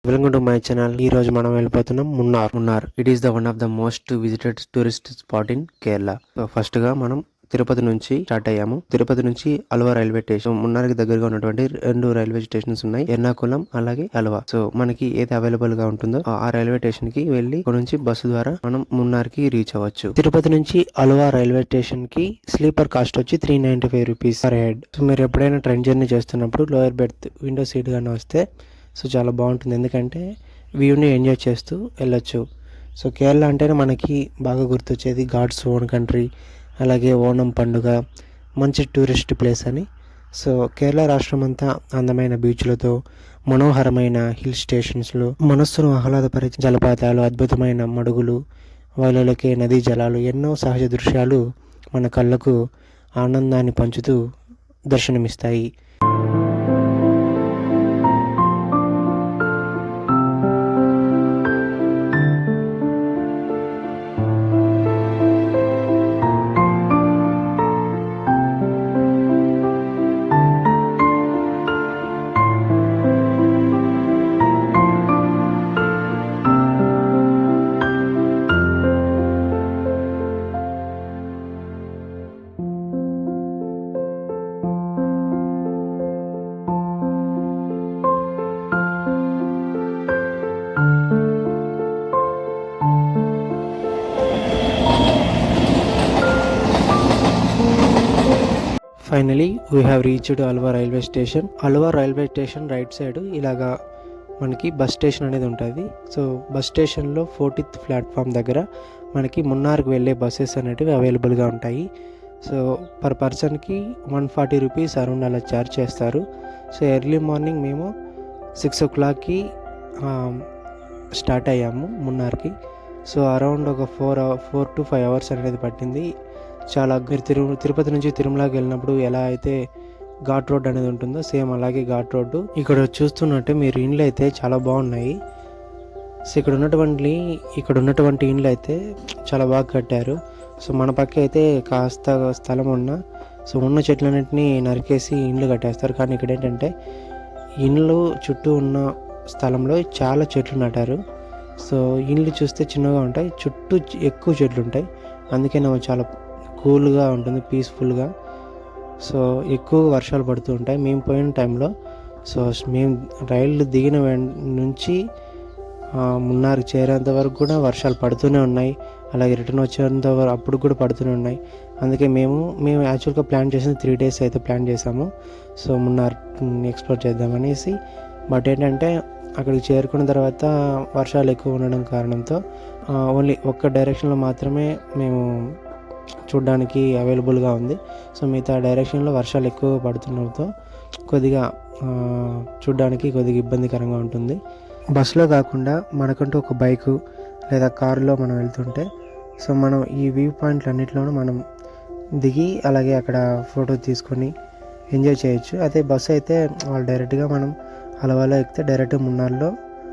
Welcome to my channel. ఈ రోజు మనం వెళ్ళిపోతున్నాం Munnar. It is the one of the most visited tourist spot in Kerala. First గా మనం తిరుపతి నుంచి స్టార్ట్ అయ్యాము. తిరుపతి నుంచి అల్వా రైల్వే స్టేషన్, మున్నార్కి దగ్గరగా ఉన్నటువంటి 2 రైల్వే స్టేషన్స్ ఉన్నాయి, ఎర్నాకుళం అలాగే అల్వా. సో మనకి ఏది అవైలబుల్ గా ఉంటుందో ఆ రైల్వే స్టేషన్ కి వెళ్ళి అక్కడ నుంచి బస్సు ద్వారా మనం మున్నార్ కి రీచ్ అవ్వచ్చు. తిరుపతి నుంచి అల్వా రైల్వే స్టేషన్ కి స్లీపర్ కాస్ట్ వచ్చి 395 రూపీస్ పర్ హెడ్. సో మీరు ఎప్పుడైనా ట్రైన్ జర్నీ చేస్తున్నప్పుడు లోయర్ బెర్త్ విండో సీట్ గానే వస్తే సో చాలా బాగుంటుంది, ఎందుకంటే వ్యూని ఎంజాయ్ చేస్తూ వెళ్ళొచ్చు. సో కేరళ అంటేనే మనకి బాగా గుర్తొచ్చేది గాడ్స్ ఓన్ కంట్రీ, అలాగే ఓణం పండుగ, మంచి టూరిస్ట్ ప్లేస్ అని. సో కేరళ రాష్ట్రం అంతా అందమైన బీచ్లతో, మనోహరమైన హిల్ స్టేషన్స్లో, మనస్సును ఆహ్లాదపరిచే జలపాతాలు, అద్భుతమైన మడుగులు, వలలకే నదీ జలాలు, ఎన్నో సహజ దృశ్యాలు మన కళ్ళకు ఆనందాన్ని పంచుతూ దర్శనమిస్తాయి. Finally we have reached Aluva railway station. Aluva railway station right side ఇలాగా మనకి బస్ స్టేషన్ అనేది ఉంటుంది. సో బస్ స్టేషన్లో 40th ప్లాట్ఫామ్ దగ్గర మనకి మున్నార్కి వెళ్ళే బస్సెస్ అనేటివి అవైలబుల్గా ఉంటాయి. సో పర్ పర్సన్కి 140 రూపీస్ అరౌండ్ అలా ఛార్జ్ చేస్తారు. సో ఎర్లీ మార్నింగ్ మేము 6 o'clockకి స్టార్ట్ అయ్యాము మున్నార్కి. సో అరౌండ్ ఒక 4 to 5 hours అనేది పట్టింది. చాలా తిరుపతి నుంచి తిరుమలకి వెళ్ళినప్పుడు ఎలా అయితే ఘాట్ రోడ్ అనేది ఉంటుందో సేమ్ అలాగే ఘాట్ రోడ్డు. ఇక్కడ చూస్తున్నట్టే మీరు ఇండ్లు అయితే చాలా బాగున్నాయి. సో ఇక్కడ ఉన్నటువంటి ఇండ్లు అయితే చాలా బాగా కట్టారు. సో మన పక్క అయితే కాస్త స్థలం సో ఉన్న చెట్లన్నింటినీ నరికేసి ఇండ్లు కట్టేస్తారు. కానీ ఇక్కడ ఏంటంటే ఇండ్లు చుట్టూ ఉన్న స్థలంలో చాలా చెట్లు నాటారు. సో ఇండ్లు చూస్తే చిన్నగా ఉంటాయి, చుట్టూ ఎక్కువ చెట్లు ఉంటాయి. అందుకే నాకు చాలా కూల్గా ఉంటుంది, పీస్ఫుల్గా. సో ఎక్కువ వర్షాలు పడుతూ ఉంటాయి మేము పోయిన టైంలో. సో మేము రైలు దిగిన నుంచి మున్నార్ చేరేంత వరకు కూడా వర్షాలు పడుతూనే ఉన్నాయి, అలాగే రిటర్న్ వచ్చేంత వరకు అప్పుడు కూడా పడుతూనే ఉన్నాయి. అందుకే మేము యాక్చువల్గా ప్లాన్ చేసిన 3 days అయితే ప్లాన్ చేసాము. సో మున్నార్ ఎక్స్ప్లోర్ చేద్దామనేసి. బట్ ఏంటంటే అక్కడికి చేరుకున్న తర్వాత వర్షాలు ఎక్కువ ఉండడం కారణంతో ఓన్లీ ఒక్క డైరెక్షన్లో మాత్రమే మేము చూడడానికి అవైలబుల్గా ఉంది. సో మిగతా డైరెక్షన్లో వర్షాలు ఎక్కువ పడుతుండడంతో కొద్దిగా చూడడానికి కొద్దిగా ఇబ్బందికరంగా ఉంటుంది. బస్సులో కాకుండా మనకంటూ ఒక బైకు లేదా కారులో మనం వెళ్తుంటే సో మనం ఈ వ్యూ పాయింట్లు అన్నింటిలోనూ మనం దిగి అలాగే అక్కడ ఫోటో తీసుకొని ఎంజాయ్ చేయొచ్చు. అదే బస్సు అయితే వాళ్ళు డైరెక్ట్గా మనం అలవాలో ఎక్కితే డైరెక్ట్గా మున్నార్లో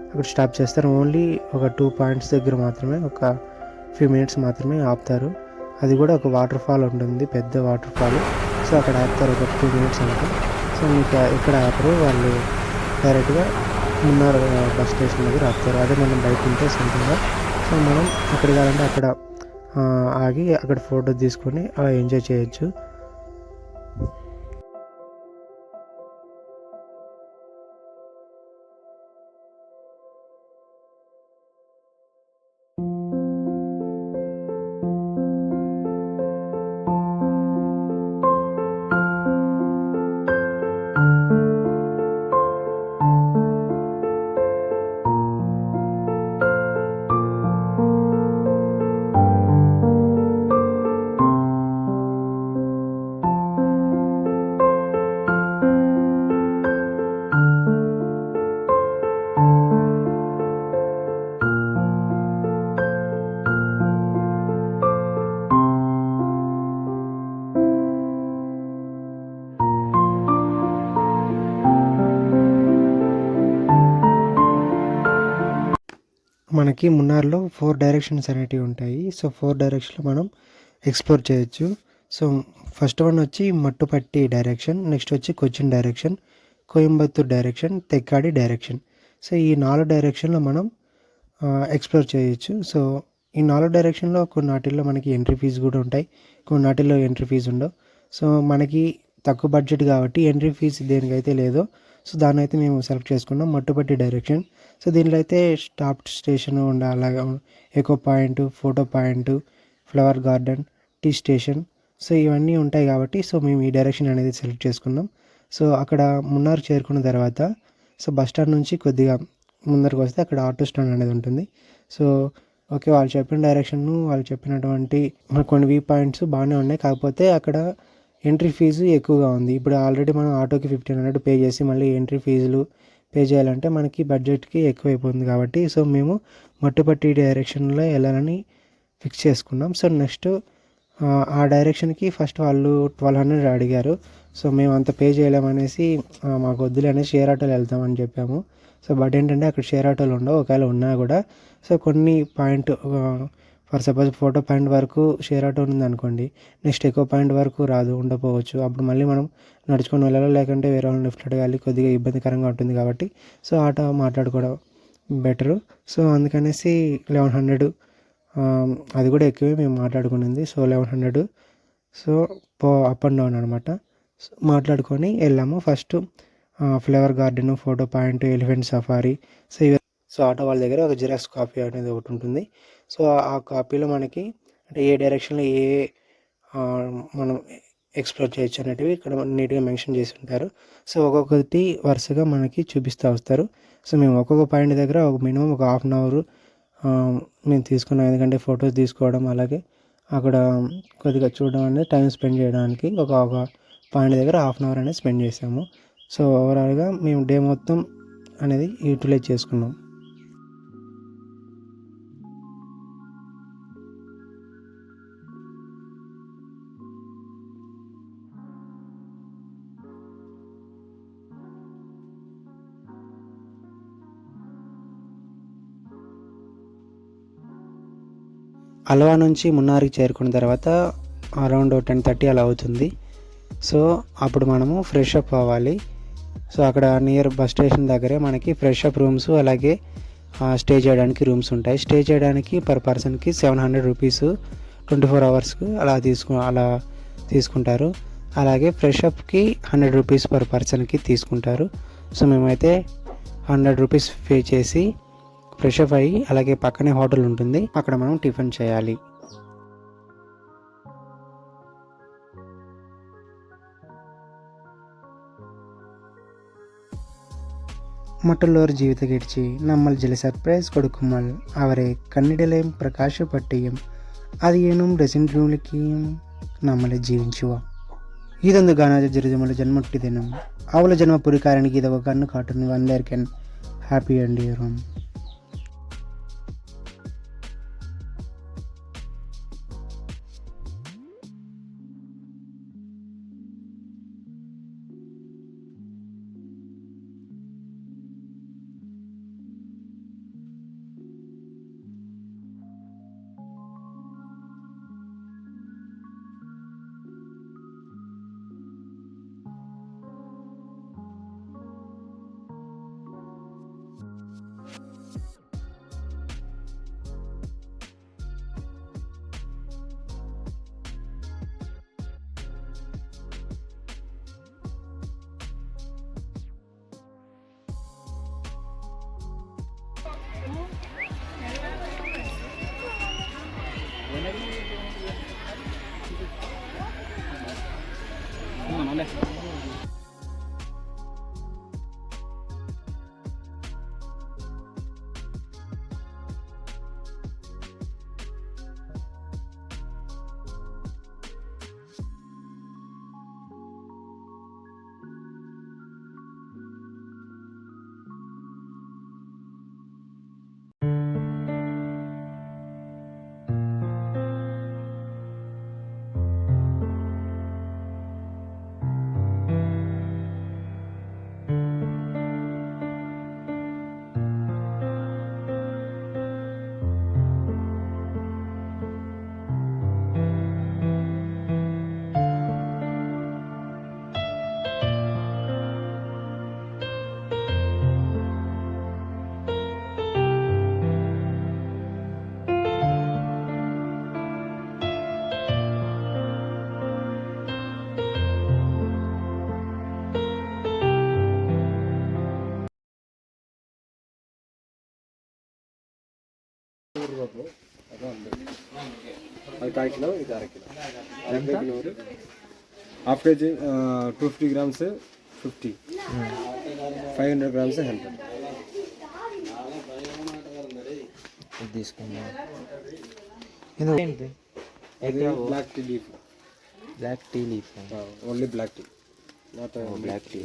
అక్కడ స్టాప్ చేస్తారు. ఓన్లీ ఒక 2 points దగ్గర మాత్రమే ఒక few minutes మాత్రమే ఆపుతారు. అది కూడా ఒక వాటర్ ఫాల్ ఉంటుంది, పెద్ద వాటర్ ఫాల్. సో అక్కడ ఆపుతారు ఒక 2 minutes అంటే. సో మీకు ఎక్కడ ఆపరు, వాళ్ళు డైరెక్ట్గా మున్నార్ బస్ స్టేషన్ దగ్గర ఆపుతారు. అదే మనం బయట ఉంటే సొంతంగా సో మనం ఎక్కడ కావాలంటే అక్కడ ఆగి అక్కడ ఫోటో తీసుకొని అలా ఎంజాయ్ చేయొచ్చు. మనకి మున్నార్లో 4 డైరెక్షన్స్ అనేటివి ఉంటాయి. సో 4 డైరెక్షన్లో మనం ఎక్స్ప్లోర్ చేయొచ్చు. సో ఫస్ట్ వన్ వచ్చి మట్టుపట్టి డైరెక్షన్, నెక్స్ట్ వచ్చి Cochin direction, Coimbatore direction, Thekkady direction. So ఈ 4 డైరెక్షన్‌లో మనం ఎక్స్‌ప్లోర్ చేయొచ్చు. సో ఈ 4 డైరెక్షన్‌లో కొన్నాటిల్లో మనకి ఎంట్రీ ఫీస్ గూడా ఉంటాయి. కొన్నాటిల్లో ఎంట్రీ ఫీస్ ఉండవు. సో మనకి తక్కువ బడ్జెట్ గాబట్టి ఎంట్రీ ఫీస్ దేనికైతే లేదో సో దాన్నైతే మేము సెలెక్ట్ చేసుకున్నాం. మట్టుపట్టి డైరెక్షన్. సో దీనిలో అయితే స్టాప్ స్టేషన్ అలాగా echo point, photo point, flower garden, tea station so ఇవన్నీ ఉంటాయి కాబట్టి సో మేము ఈ డైరెక్షన్ అనేది సెలెక్ట్ చేసుకున్నాం. సో అక్కడ మున్నార్ చేరుకున్న తర్వాత సో బస్ స్టాండ్ నుంచి కొద్దిగా ముందరకు వస్తే అక్కడ ఆటో స్టాండ్ అనేది ఉంటుంది. So okay. వాళ్ళు చెప్పిన డైరెక్షను, వాళ్ళు చెప్పినటువంటి కొన్ని వ్యూ పాయింట్స్ బాగానే ఉన్నాయి. కాకపోతే అక్కడ ఎంట్రీ ఫీజు ఎక్కువగా ఉంది. ఇప్పుడు ఆల్రెడీ మనం ఆటోకి 1500 పే చేసి మళ్ళీ ఎంట్రీ ఫీజులు పే చేయాలంటే మనకి బడ్జెట్‌కి ఎక్కువైపోతుంది కాబట్టి సో మేము మట్టుపట్టి డైరెక్షన్‌లో వెళ్ళాలని ఫిక్స్ చేసుకున్నాం. సో నెక్స్ట్ ఆ డైరెక్షన్‌కి ఫస్ట్ వాళ్ళు 1200 అడిగారు. సో మేము అంత పే చేయలేమనేసి మాకు వద్దులే అనేసి షేర్ ఆటోలో వెళ్తామని చెప్పాము. సో బట్ ఏంటంటే అక్కడ షేర్ ఆటోలు ఉండవు. ఒకవేళ ఉన్నా కూడా సో కొన్ని point for suppose photo point వరకు షేర్ ఆటో ఉందనుకోండి. నెక్స్ట్ ఎకో పాయింట్ వరకు రాదు, ఉండకపోవచ్చు. అప్పుడు మళ్ళీ మనం నడుచుకొని వెళ్ళాలో లేకంటే వేరే వాళ్ళని లిఫ్ట్ అడగాలి. కొద్దిగా ఇబ్బందికరంగా ఉంటుంది కాబట్టి సో ఆటో మాట్లాడుకోవడం బెటరు. సో అందుకనేసి 1100 అది కూడా ఎక్కువే మేము మాట్లాడుకునింది. So 1100 so up and down అనమాట. సో మాట్లాడుకొని వెళ్ళాము. First flower garden, photo point, elephant safari so so auto వాళ్ళ దగ్గర ఒక జిరాక్స్ కాపీ అనేది ఒకటి ఉంటుంది. సో ఆ కాపీలో మనకి అంటే ఏ డైరెక్షన్‌లో మనం ఎక్స్‌ప్లోర్ చేయొచ్చు అనేటివి ఇక్కడ నీట్‌గా మెన్షన్ చేసి ఉంటారు. సో ఒక్కొక్కటి వరుసగా మనకి చూపిస్తా వస్తారు. సో మేము ఒక్కొక్క పాయింట్ దగ్గర ఒక మినిమమ్ ఒక హాఫ్ అన్ అవర్ మేము తీసుకున్నాం. ఎందుకంటే ఫోటోస్ తీసుకోవడం అలాగే అక్కడ కొద్దిగా చూడడం అనేది టైం స్పెండ్ చేయడానికి ఒక పాయింట్ దగ్గర హాఫ్ అన్ అవర్ అనేది స్పెండ్ చేసాము. సో ఓవరాల్‌గా మేము డే మొత్తం అనేది యూటిలైజ్ చేసుకున్నాం. అల్వా నుంచి మున్నార్‌కి చేరుకున్న తర్వాత అరౌండ్ 10:30 అలా అవుతుంది. సో అప్పుడు మనము ఫ్రెష్ అప్ అవ్వాలి. సో అక్కడ నియర్ బస్ స్టేషన్ దగ్గరే మనకి ఫ్రెష్ అప్ రూమ్స్ అలాగే స్టే చేయడానికి రూమ్స్ ఉంటాయి. స్టే చేయడానికి పర్ పర్సన్‌కి 700 రూపీస్ 24 అవర్స్‌కి అలా తీసుకుంటారు. అలాగే ఫ్రెష్ అప్‌కి 100 రూపీస్ పర్ పర్సన్‌కి తీసుకుంటారు. సో మేమైతే 100 రూపీస్ పే చేసి ఫ్రెష్ అప్ అయ్యి అలాగే పక్కనే హోటల్ ఉంటుంది. అక్కడ మనం టిఫిన్ చేయాలి. മറ്റുള്ളവർ ജീവിതകീഴ്ച നമ്മൾ ചില സർപ്രൈസ് കൊടുക്കുമ്പോൾ അവരെ കണ്ണിടലെയും പ്രകാശപ്പെട്ടിയും അധികം രസിക്കുകയും നമ്മളെ జీవించువ ఇదొంದು ಗಾನ ಜರುಜುಮల ಜನ್ಮುಟ್ಟಿ ದಿನಂ ಅವಳ ಜನ್ಮ ಪುರಿಕಾರನಿಗೆ ಇದವ ಕಣ್ಣು ಕಾಟುನು అందరికన్ హ్యాపీ అండ్ ఇయర్. అది కాల్ కిలో, ఇది అర kilo. Half KG 250 grams 50, 500 grams 100. ఇది తీసుకుందాం. ఏంటి? అది black tea leaf, black tea leaf. Only black tea, not black tea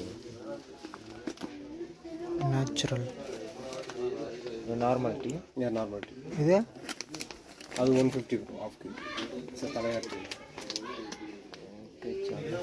natural. Normal tea. Normal tea. ఇదే అది 150 హాఫ్ కేజీ. సార్ తలగా టీ. ఓకే చాలు.